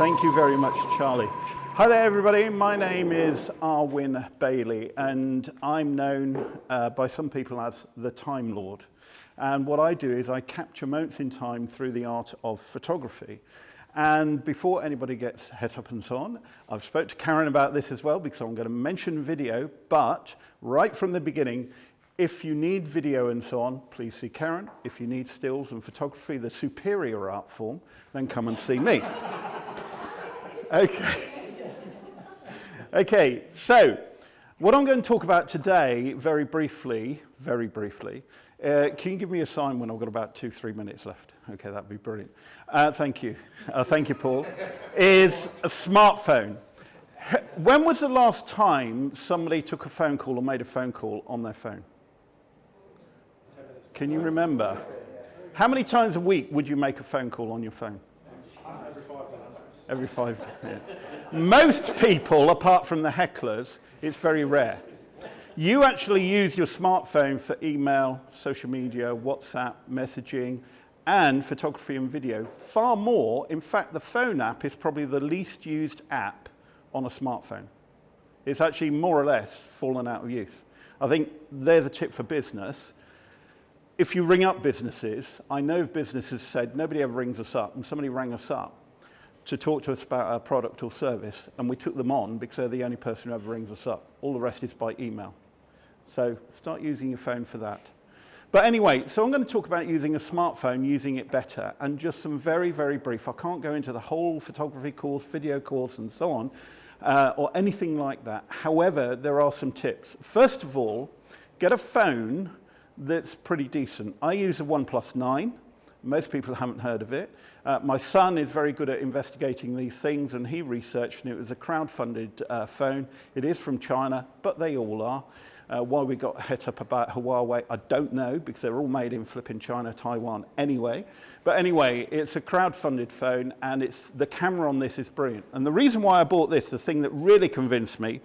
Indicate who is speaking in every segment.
Speaker 1: Thank you very much, Charlie. Hi there, everybody. My name is Arwin Bailey, and I'm known by some people as the Time Lord. And what I do is I capture moments in time through the art of photography. And before anybody gets het up and so on, I've spoke to Karen about this as well, because I'm going to mention video, but right from the beginning, if you need video and so on, please see Karen. If you need stills and photography, the superior art form, then come and see me. Okay, so what I'm going to talk about today, very briefly, can you give me a sign when I've got about 2-3 minutes left? Okay, that'd be brilliant. Thank you. Thank you, Paul. Is a smartphone. When was the last time somebody took a phone call or made a phone call on their phone? Can you remember? How many times a week would you make a phone call on your phone? Every 5 days. Yeah. Most people, apart from the hecklers, it's very rare. You actually use your smartphone for email, social media, WhatsApp, messaging, and photography and video. Far more, in fact, the phone app is probably the least used app on a smartphone. It's actually more or less fallen out of use. I think there's a tip for business. If you ring up businesses, I know businesses said, nobody ever rings us up, and somebody rang us up to talk to us about our product or service, and we took them on because they're the only person who ever rings us up. All the rest is by email. So start using your phone for that. But anyway, so I'm going to talk about using a smartphone, using it better, and just some very, very brief. I can't go into the whole photography course, video course, and so on, or anything like that. However, there are some tips. First of all, get a phone that's pretty decent. I use a OnePlus 9. Most people haven't heard of it. My son is very good at investigating these things, and he researched, and it was a crowd-funded phone. It is from China, but they all are. Why we got het up about Huawei, I don't know, because they're all made in flipping China, Taiwan anyway. But anyway, it's a crowd-funded phone, and the camera on this is brilliant. And the reason why I bought this, the thing that really convinced me,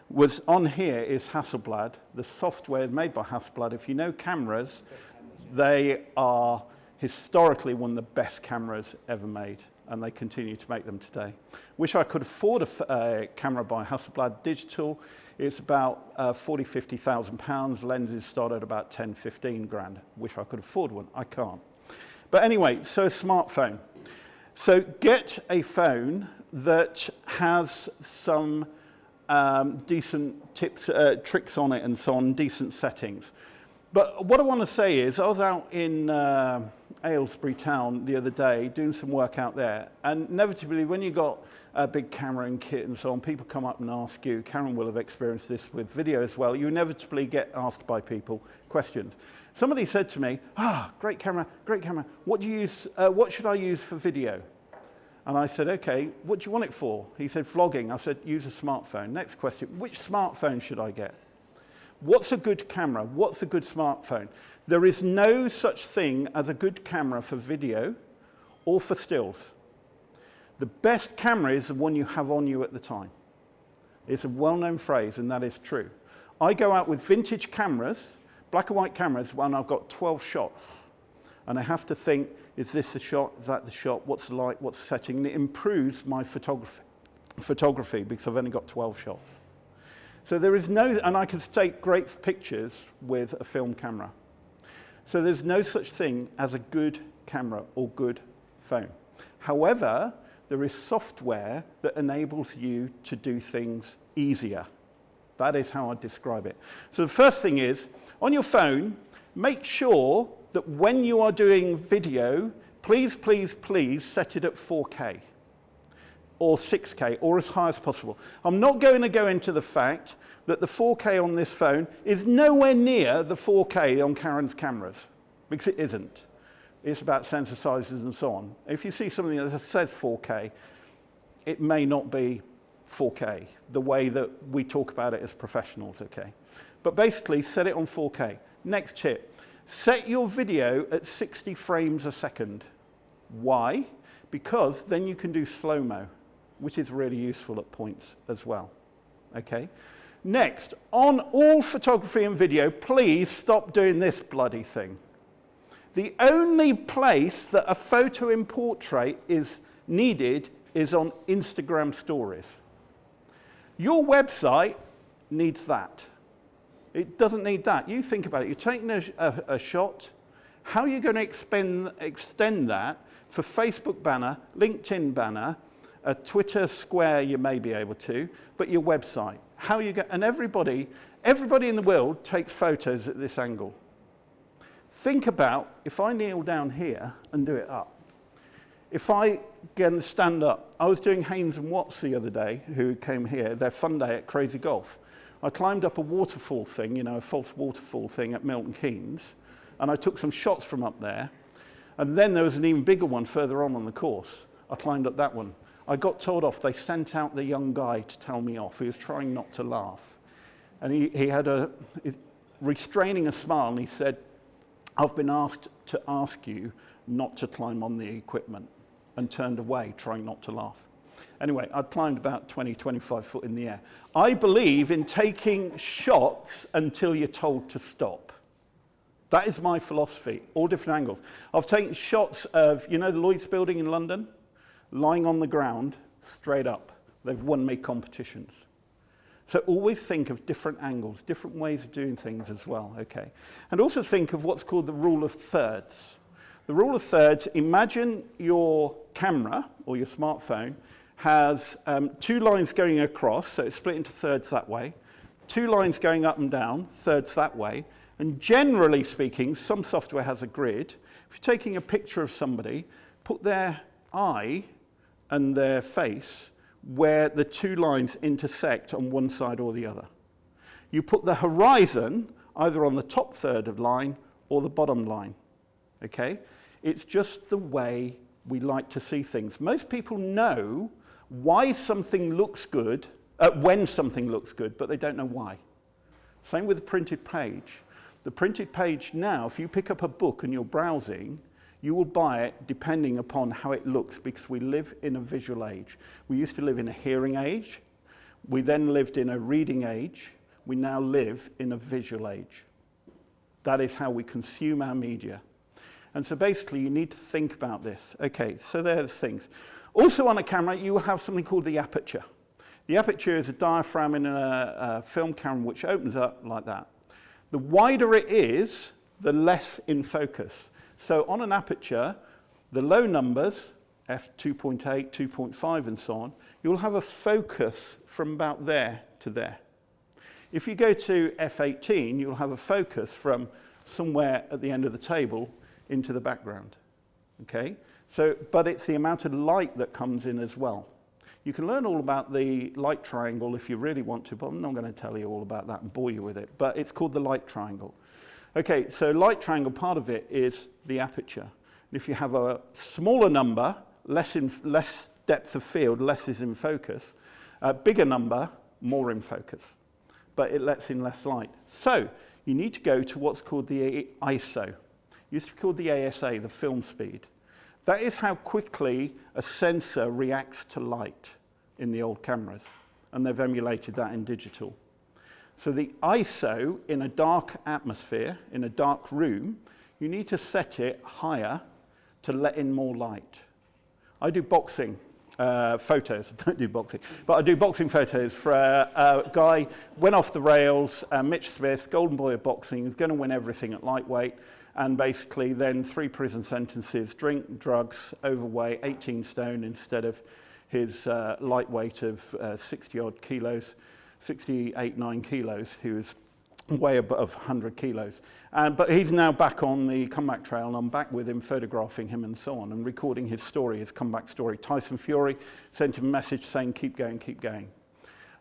Speaker 1: was on here is Hasselblad. The software is made by Hasselblad. If you know cameras, they are historically one of the best cameras ever made, and they continue to make them today. Wish I could afford a camera by Hasselblad digital. It's about £40,000-50,000. Lenses start at about 10-15 grand. Wish I could afford one. I can't. But anyway, so a smartphone. So get a phone that has some decent tips, tricks on it and so on, decent settings. But what I want to say is, I was out in Aylesbury town the other day doing some work out there, and inevitably when you got a big camera and kit and so on, people come up and ask you, Karen will have experienced this with video as well, you inevitably get asked by people questions. Somebody said to me, great camera, what do you use, what should I use for video? And I said, okay, what do you want it for? He said, vlogging. I said, use a smartphone. Next question, which smartphone should I get? What's a good camera? What's a good smartphone? There is no such thing as a good camera for video or for stills. The best camera is the one you have on you at the time. It's a well-known phrase, and that is true. I go out with vintage cameras, black and white cameras, when I've got 12 shots. And I have to think, is this the shot, is that the shot, what's the light, what's the setting? And it improves my photography because I've only got 12 shots. So there is no, and I can take great pictures with a film camera. So there's no such thing as a good camera or good phone. However, there is software that enables you to do things easier. That is how I describe it. So the first thing is, on your phone, make sure that when you are doing video, please set it at 4K. Or 6K, or as high as possible. I'm not going to go into the fact that the 4K on this phone is nowhere near the 4K on Karen's cameras, because it isn't. It's about sensor sizes and so on. If you see something that says 4K, it may not be 4K, the way that we talk about it as professionals, okay? But basically, set it on 4K. Next tip, set your video at 60 frames a second. Why? Because then you can do slow-mo, which is really useful at points as well, okay? Next, on all photography and video, please stop doing this bloody thing. The only place that a photo in portrait is needed is on Instagram stories. Your website needs that. It doesn't need that. You think about it. You're taking a shot. How are you going to extend that for Facebook banner, LinkedIn banner, a Twitter square you may be able to, but your website? How you get, and everybody in the world takes photos at this angle. Think about if I kneel down here and do it up. If I can stand up, I was doing Haynes and Watts the other day, who came here, their fun day at Crazy Golf. I climbed up a waterfall thing, you know, a false waterfall thing at Milton Keynes, and I took some shots from up there. And then there was an even bigger one further on the course. I climbed up that one. I got told off. They sent out the young guy to tell me off. He was trying not to laugh. And he had restraining a smile, and he said, "I've been asked to ask you not to climb on the equipment," and turned away, trying not to laugh. Anyway, I'd climbed about 20, 25 foot in the air. I believe in taking shots until you're told to stop. That is my philosophy, all different angles. I've taken shots of, you know, the Lloyd's building in London, lying on the ground, straight up. They've won me competitions. So always think of different angles, different ways of doing things as well, okay? And also think of what's called the rule of thirds. The rule of thirds, imagine your camera or your smartphone has 2 lines going across, so it's split into thirds that way, 2 lines going up and down, thirds that way, and generally speaking, some software has a grid. If you're taking a picture of somebody, put their eye and their face where the 2 lines intersect on one side or the other. You put the horizon either on the top third of line or the bottom line, okay? It's just the way we like to see things. Most people know why something looks good, when something looks good, but they don't know why. Same with the printed page. The printed page now, if you pick up a book and you're browsing, you will buy it depending upon how it looks, because we live in a visual age. We used to live in a hearing age. We then lived in a reading age. We now live in a visual age. That is how we consume our media. And so basically you need to think about this. Okay, so there are the things. Also on a camera, you will have something called the aperture. The aperture is a diaphragm in a film camera which opens up like that. The wider it is, the less in focus. So on an aperture, the low numbers, f2.8, 2.5 and so on, you'll have a focus from about there to there. If you go to f18, you'll have a focus from somewhere at the end of the table into the background, okay? So, but it's the amount of light that comes in as well. You can learn all about the light triangle if you really want to, but I'm not going to tell you all about that and bore you with it, but it's called the light triangle. Okay, so light triangle, part of it is the aperture. And if you have a smaller number, less depth of field, less is in focus. A bigger number, more in focus. But it lets in less light. So you need to go to what's called the ISO. It used to be called the ASA, the film speed. That is how quickly a sensor reacts to light in the old cameras. And they've emulated that in digital. So the ISO in a dark atmosphere, in a dark room, you need to set it higher to let in more light. I do boxing photos. I don't do boxing, but I do boxing photos for a guy, went off the rails, Mitch Smith, golden boy of boxing, is going to win everything at lightweight, and basically then 3 prison sentences, drink, drugs, overweight, 18 stone instead of his lightweight of 60-odd kilos, 68, 9 kilos. He was way above 100 kilos. But he's now back on the comeback trail, and I'm back with him, photographing him and so on, and recording his story, his comeback story. Tyson Fury sent him a message saying, keep going, keep going.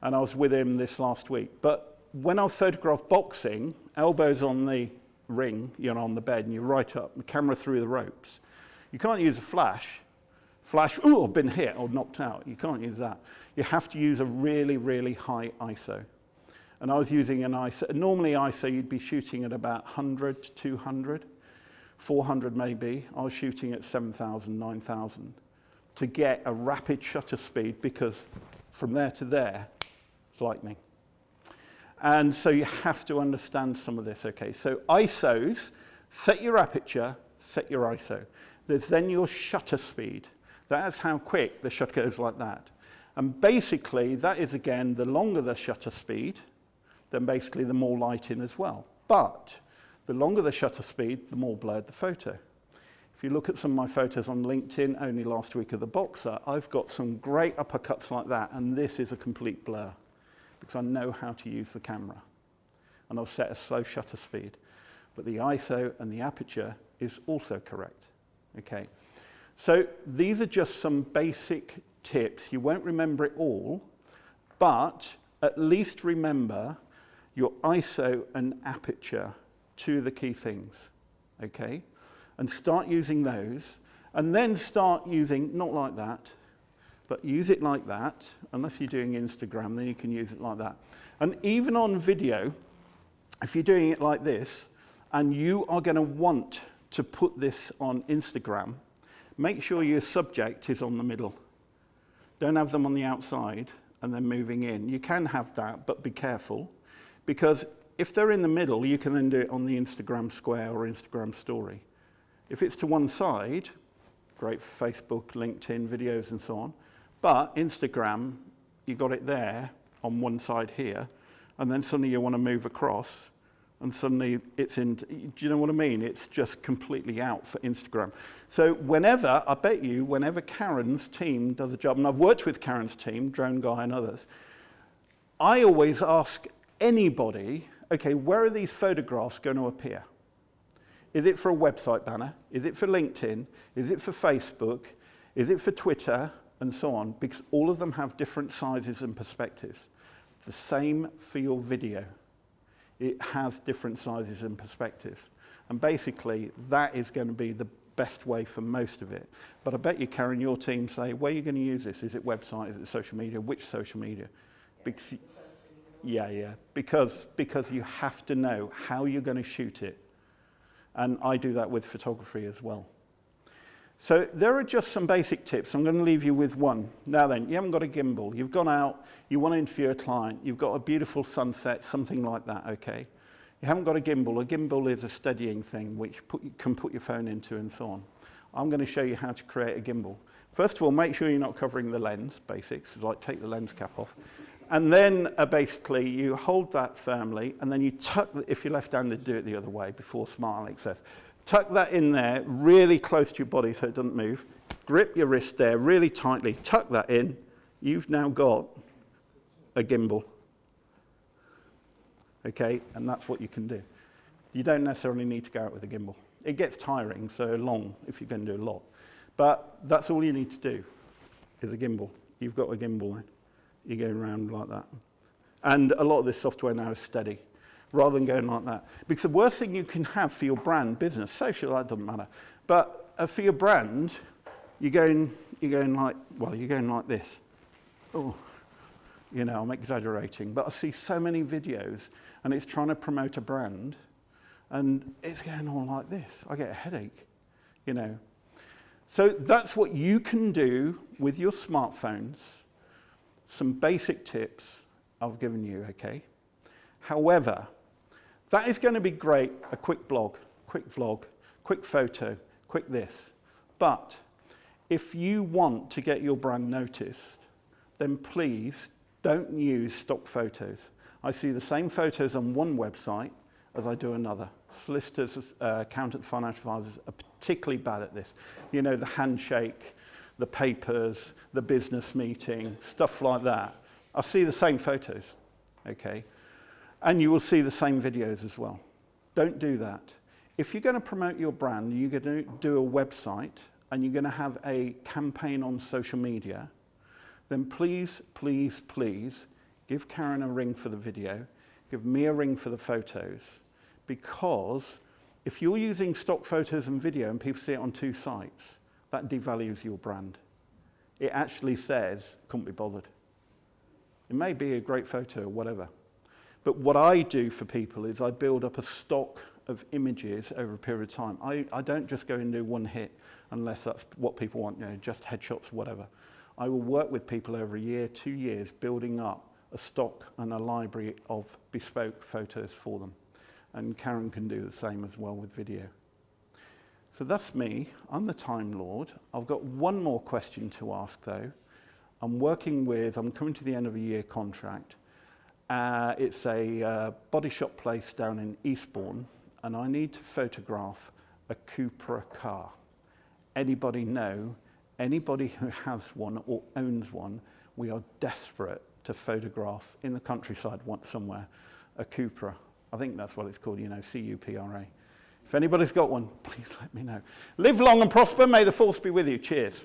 Speaker 1: And I was with him this last week. But when I photograph boxing, elbows on the ring, you know, on the bed, and you're right up, the camera through the ropes. You can't use a flash. Flash, oh, I've been hit or knocked out. You can't use that. You have to use a really, really high ISO. And I was using an ISO. Normally ISO, you'd be shooting at about 100 to 200, 400 maybe. I was shooting at 7,000, 9,000 to get a rapid shutter speed, because from there to there, it's lightning. And so you have to understand some of this, okay? So ISOs, set your aperture, set your ISO. There's then your shutter speed. That's how quick the shutter goes like that. And basically, that is, again, the longer the shutter speed, then basically the more light in as well. But the longer the shutter speed, the more blurred the photo. If you look at some of my photos on LinkedIn, only last week of the boxer, I've got some great uppercuts like that, and this is a complete blur because I know how to use the camera. And I've set a slow shutter speed. But the ISO and the aperture is also correct. Okay. So these are just some basic tips. You won't remember it all, but at least remember your ISO and aperture, two of the key things. Okay. And start using those, and then start using, not like that, but use it like that. Unless you're doing Instagram, then you can use it like that. And even on video, if you're doing it like this, and you are going to want to put this on Instagram, make sure your subject is on the middle. Don't have them on the outside and then moving in. You can have that, but be careful, because if they're in the middle, you can then do it on the Instagram square or Instagram story. If it's to one side, great for Facebook, LinkedIn, videos and so on. But Instagram, you got it there on one side here, and then suddenly you want to move across, and suddenly it's in, do you know what I mean? It's just completely out for Instagram. So whenever, I bet you, whenever Karen's team does a job, and I've worked with Karen's team, Drone Guy and others, I always ask anybody, okay, where are these photographs going to appear? Is it for a website banner? Is it for LinkedIn? Is it for Facebook? Is it for Twitter? And so on, because all of them have different sizes and perspectives. The same for your video. It has different sizes and perspectives. And basically, that is going to be the best way for most of it. But I bet you, Karen, your team say, where are you going to use this? Is it website? Is it social media? Which social media? Because, because you have to know how you're going to shoot it. And I do that with photography as well. So there are just some basic tips. I'm going to leave you with one. Now then, you haven't got a gimbal. You've gone out, you want to interview a client, you've got a beautiful sunset, something like that, okay? You haven't got a gimbal. A gimbal is a steadying thing which you can put your phone into and so on. I'm going to show you how to create a gimbal. First of all, make sure you're not covering the lens, basics, like take the lens cap off. And then basically you hold that firmly, and then you tuck, if you're left-handed, do it the other way before Smart Alex says. Tuck that in there really close to your body so it doesn't move. Grip your wrist there really tightly. Tuck that in. You've now got a gimbal. Okay, and that's what you can do. You don't necessarily need to go out with a gimbal. It gets tiring, so long if you're going to do a lot. But that's all you need to do is a gimbal. You've got a gimbal then. You're going around like that. And a lot of this software now is steady, rather than going like that. Because the worst thing you can have for your brand, business, social, that doesn't matter. But for your brand, you're going like this. Oh, you know, I'm exaggerating. But I see so many videos, and it's trying to promote a brand, and it's going on like this. I get a headache, you know. So that's what you can do with your smartphones. Some basic tips I've given you, okay? However, that is going to be great, a quick blog, quick vlog, quick photo, quick this. But if you want to get your brand noticed, then please don't use stock photos. I see the same photos on one website as I do another. Solicitors, accountants, financial advisors are particularly bad at this. You know, the handshake, the papers, the business meeting, stuff like that. I see the same photos, okay? And you will see the same videos as well. Don't do that. If you're going to promote your brand, you're going to do a website, and you're going to have a campaign on social media, then please, please, please give Karen a ring for the video, give me a ring for the photos, because if you're using stock photos and video and people see it on two sites, that devalues your brand. It actually says, couldn't be bothered. It may be a great photo or whatever. But what I do for people is I build up a stock of images over a period of time. I don't just go and do one hit unless that's what people want, you know, just headshots or whatever. I will work with people over a year, 2 years, building up a stock and a library of bespoke photos for them. And Karen can do the same as well with video. So that's me. I'm the Time Lord. I've got one more question to ask, though. I'm coming to the end of a year contract. It's a body shop place down in Eastbourne, and I need to photograph a Cupra car. Anybody know? Anybody who has one or owns one, we are desperate to photograph in the countryside somewhere a Cupra. I think that's what it's called, C-U-P-R-A. If anybody's got one, please let me know. Live long and prosper. May the force be with you. Cheers.